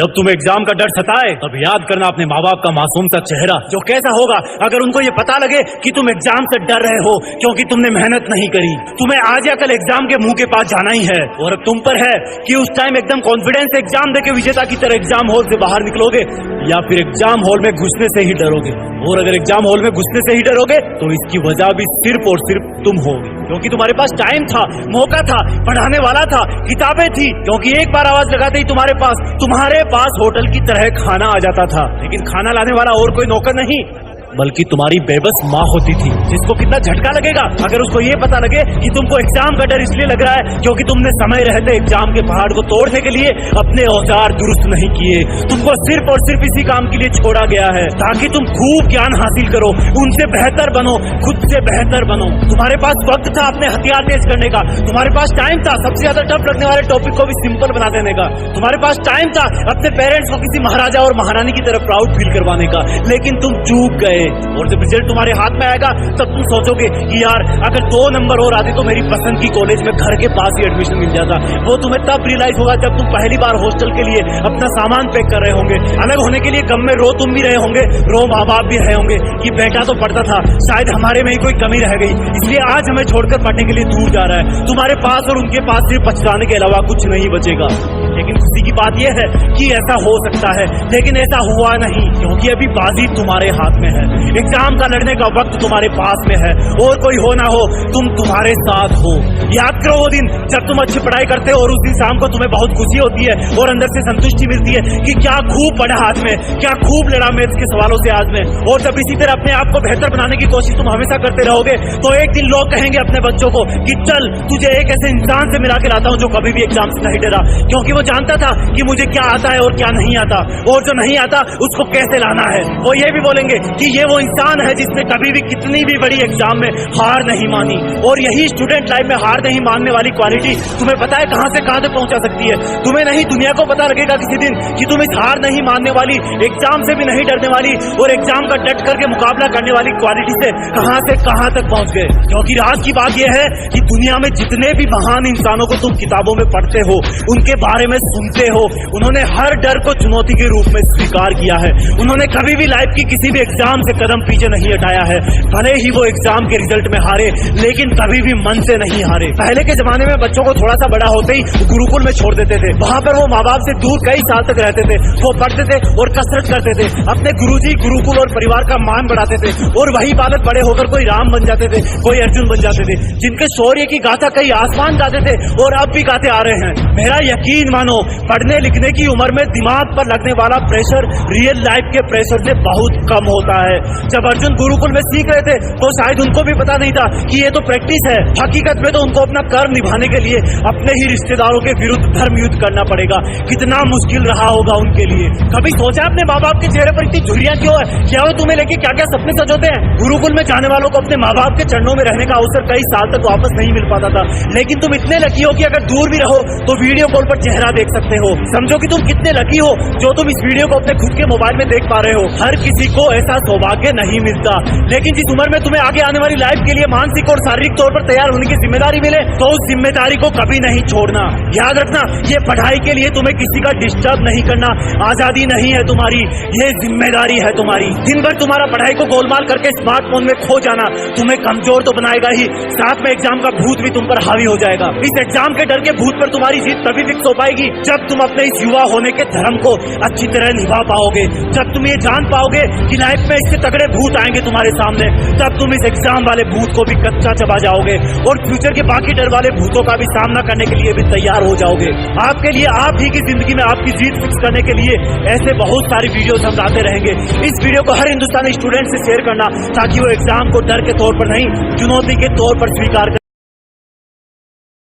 जब तुम्हें एग्जाम का डर सताए तब याद करना अपने माँ बाप का मासूम सा चेहरा, जो कैसा होगा अगर उनको ये पता लगे कि तुम एग्जाम से डर रहे हो क्योंकि तुमने मेहनत नहीं करी। तुम्हें आज या कल एग्जाम के मुंह के पास जाना ही है और अब तुम पर है कि उस टाइम एकदम कॉन्फिडेंस से एग्जाम देके विजेता की तरह एग्जाम हॉल से बाहर निकलोगे या फिर एग्जाम हॉल में घुसने से ही डरोगे। और अगर एग्जाम हॉल में घुसने से ही डरोगे तो इसकी वजह भी सिर्फ और सिर्फ तुम होगे, क्योंकि तुम्हारे पास टाइम था, मौका था, पढ़ाने वाला था, किताबें थी, क्योंकि एक बार आवाज लगाते ही तुम्हारे पास होटल की तरह खाना आ जाता था। लेकिन खाना लाने वाला और कोई नौकर नहीं बल्कि तुम्हारी बेबस माँ होती थी, जिसको कितना झटका लगेगा अगर उसको ये पता लगे कि तुमको एग्जाम का डर इसलिए लग रहा है क्योंकि तुमने समय रहते एग्जाम के पहाड़ को तोड़ने के लिए अपने औजार दुरुस्त नहीं किए। तुमको सिर्फ और सिर्फ इसी काम के लिए छोड़ा गया है ताकि तुम खूब ज्ञान हासिल करो, उनसे बेहतर बनो, खुद से बेहतर बनो। तुम्हारे पास वक्त था अपने हथियार तेज करने का, तुम्हारे पास टाइम था सबसे ज्यादा टफ लगने वाले टॉपिक को भी सिंपल बना देने का, तुम्हारे पास टाइम था अपने पेरेंट्स को किसी महाराजा और महारानी की तरह प्राउड फील करवाने का, लेकिन तुम चूक गए। और जब रिजल्ट तुम्हारे हाथ में आएगा तब तुम सोचोगे कि यार अगर 2 नंबर और आते तो मेरी पसंद की कॉलेज में घर के पास ही एडमिशन मिल जाता। वो तुम्हें तब रियलाइज होगा जब तुम पहली बार हॉस्टल के लिए अपना सामान पैक कर रहे होंगे, अलग होने के लिए गम में रो तुम भी रहे होंगे, रो माँ बाप भी रहे होंगे कि बेटा तो पढ़ता था, शायद हमारे में ही कोई कमी रह गई इसलिए आज हमें छोड़कर पढ़ने के लिए दूर जा रहा है। तुम्हारे पास और उनके पास सिर्फ पछताने के अलावा कुछ नहीं बचेगा। लेकिन खुशी की बात यह है कि ऐसा हो सकता है, लेकिन ऐसा हुआ नहीं क्योंकि अभी बाजी तुम्हारे हाथ में है, एग्जाम का लड़ने का वक्त तुम्हारे पास में है और कोई हो ना हो तुम तुम्हारे साथ हो। याद करो वो दिन जब तुम अच्छी पढ़ाई करते हो और उस दिन शाम को तुम्हें बहुत खुशी होती है और अंदर से संतुष्टि मिलती है कि क्या खूब पढ़ा हाथ में, क्या खूब लड़ा मैथ्स के सवालों से आज में। और जब इसी तरह अपने आप को बेहतर बनाने की कोशिश तुम हमेशा करते रहोगे तो एक दिन लोग कहेंगे अपने बच्चों को कि चल तुझे एक ऐसे इंसान से मिला के लाता हूं जो कभी भी एग्जाम से नहीं डरा, क्योंकि वो जानता था कि मुझे क्या आता है और क्या नहीं आता और जो नहीं आता उसको कैसे लाना है। वो ये भी बोलेंगे कि ये वो इंसान है जिसने कभी भी कितनी भी बड़ी एग्जाम में हार नहीं मानी। और यही स्टूडेंट लाइफ में हार नहीं मानने वाली क्वालिटी तुम्हें पता है कहां से कहां तक पहुंचा सकती है। तुम्हें नहीं दुनिया को पता लगेगा किसी दिन कि तुम इस हार नहीं मानने वाली, एग्जाम से भी नहीं डरने वाली और एग्जाम का डट करके मुकाबला करने वाली क्वालिटी से कहां तक पहुंच गए। क्योंकि राज की बात यह है कि दुनिया में जितने भी महान इंसानों को तुम किताबों में पढ़ते हो, उनके बारे में सुनते हो, उन्होंने हर डर को चुनौती के रूप में स्वीकार किया है। उन्होंने कभी भी लाइफ की किसी भी एग्जाम से कदम पीछे नहीं हटाया है। भले ही वो एग्जाम के रिजल्ट में हारे लेकिन कभी भी मन से नहीं हारे। पहले के जमाने में बच्चों को थोड़ा सा बड़ा होते ही गुरुकुल में छोड़ देते थे, वहां पर वो माँ बाप से दूर कई साल तक रहते थे, वो पढ़ते थे और कसरत करते थे, अपने गुरुजी गुरुकुल और परिवार का मान बढ़ाते थे और वही बालक बड़े होकर कोई राम बन जाते थे, कोई अर्जुन बन जाते थे, जिनके शौर्य की गाथा कई आसमान गाते थे और अब भी गाते आ रहे हैं। मेरा यकीन मानो पढ़ने लिखने की उम्र में दिमाग पर लगने वाला प्रेशर रियल लाइफ के प्रेशर से बहुत कम होता है। जब अर्जुन गुरुकुल में सीख रहे थे तो शायद उनको भी पता नहीं था कि ये तो प्रैक्टिस है, हकीकत में तो उनको अपना कर्म निभाने के लिए अपने ही रिश्तेदारों के विरुद्ध धर्म युद्ध करना पड़ेगा। कितना मुश्किल रहा होगा उनके लिए। कभी सोचा अपने माँ बाप के चेहरे पर इतनी झुर्रियां क्यों है? क्या वो तुम्हें लेके क्या क्या सपने सजोते हैं? गुरुकुल में जाने वालों को अपने माँ बाप के चरणों में रहने का अवसर कई साल तक वापस नहीं मिल पाता था, लेकिन तुम इतने लकी हो कि अगर दूर भी रहो तो वीडियो कॉल पर चेहरा देख सकते हो। समझो कि तुम कितने लकी हो जो तुम इस वीडियो को अपने खुद के मोबाइल में देख पा रहे हो। हर किसी को ऐसा सौभाग्य नहीं मिलता, लेकिन जिस उम्र में तुम्हें आगे आने वाली लाइफ के लिए मानसिक और शारीरिक तौर पर तैयार होने की जिम्मेदारी मिले तो उस जिम्मेदारी को कभी नहीं छोड़ना। याद रखना, ये पढ़ाई के लिए तुम्हें किसी का डिस्टर्ब नहीं करना आजादी नहीं है तुम्हारी, ये जिम्मेदारी है तुम्हारी। दिन भर तुम्हारा पढ़ाई को गोलमाल करके स्मार्टफोन में खो जाना तुम्हें कमजोर तो बनाएगा ही, साथ में एग्जाम का भूत भी तुम पर हावी हो जाएगा। इस एग्जाम के डर के भूत पर तुम्हारी जीत तभी फिक्स हो पाएगी जब तुम अपने इस युवा होने के धर्म को अच्छी तरह निभा पाओगे, जब तुम ये जान पाओगे कि लाइफ में इससे तगड़े भूत आएंगे तुम्हारे सामने, तब तुम इस एग्जाम वाले भूत को भी कच्चा चबा जाओगे और फ्यूचर के बाकी डर वाले भूतों का भी सामना करने के लिए भी तैयार हो जाओगे। आपके लिए आप ही की जिंदगी में आपकी जीत फिक्स करने के लिए ऐसे बहुत सारी वीडियोस हम लाते रहेंगे। इस वीडियो को हर हिंदुस्तानी स्टूडेंट से शेयर करना ताकि वो एग्जाम को डर के तौर पर नहीं, चुनौती के तौर पर स्वीकार